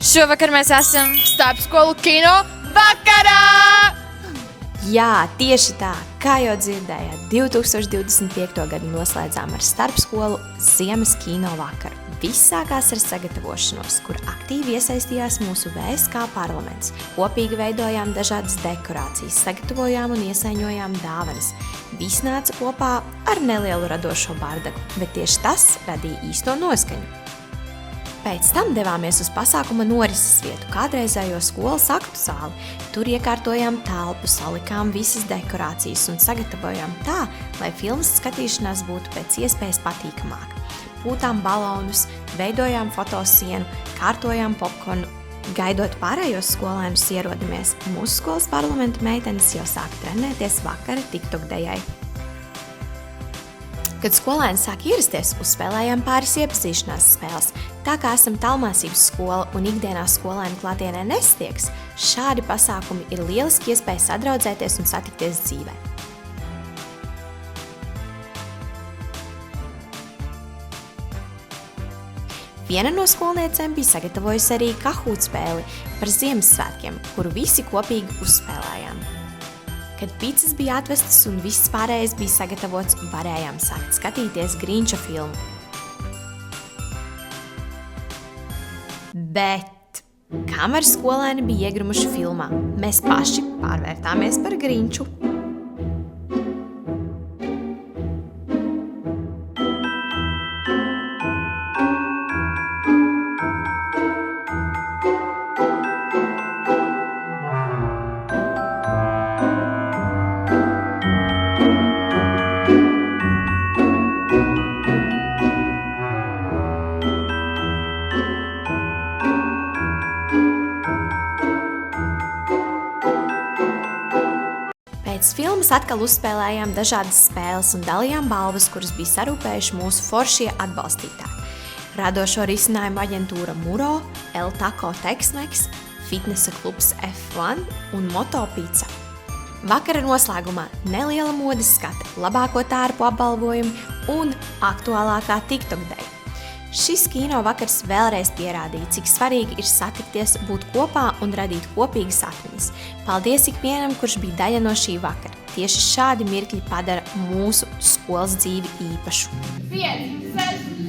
Šovakar mēs esam starpskolu kino vakarā! Jā, tieši tā, kā jau dzirdējāt, 2025. gadu noslēdzām ar starpskolu Ziemas kino vakaru. Viss sākās ar sagatavošanos, kur aktīvi iesaistījās mūsu VSK parlaments. Kopīgi veidojām dažādas dekorācijas, sagatavojām un iesaiņojām dāvanas. Viss nāca kopā ar nelielu radošo bardagu, bet tieši tas radīja īsto noskaņu. Pēc tam devāmies uz pasākuma norises vietu, kādreizējo skolas aktu zāli. Tur iekārtojām telpu, salikām visas dekorācijas un sagatavojām tā, lai filmas skatīšanās būtu pēc iespējas patīkamāk. Pūtām balonus, veidojām fotosienu, kārtojām popkornu. Gaidot pārējos skolēnus ierodamies, mūsu skolas parlamenta meitenes jau sāk trenēties vakara TikTok dejai. Kad skolēni sāk ierasties, uzspēlējām pāris iepazīšanās spēles. Tā kā esam tālmācības skola un ikdienā skolēni klātienē nesatieks, šādi pasākumi ir lieliski iespēja sadraudzēties un satikties dzīvē. Viena no skolniecēm bija sagatavojusi arī Kahoot spēli par Ziemassvētkiem, kuru visi kopīgi uzspēlējām. Kad picas bija atvestas un viss pārējais bija sagatavots, varējām sākt skatīties Grinča filmu. Bet, kamēr skolēni bija iegrumuši filmā, mēs paši pārvērtāmies par Grinču. Pēc filmas atkal uzspēlējām dažādas spēles un dalījām balvas, kuras bija sarūpējuši mūsu foršie atbalstītāji. Radošo risinājumu aģentūra Muro, El Taco Tex-Mex, fitnesa klubs F1 un Moto Pizza. Vakara noslēgumā neliela modes skate, labāko tērpu apbalvojumi un aktuālākā TikTok deja. Šis kino vakars vēlreiz pierādīja, cik svarīgi ir satikties, būt kopā un radīt kopīgas atmiņas. Paldies ikvienam, kurš bija daļa no šī vakara. Tieši šādi mirkļi padara mūsu skolas dzīvi īpašu. 5, 6,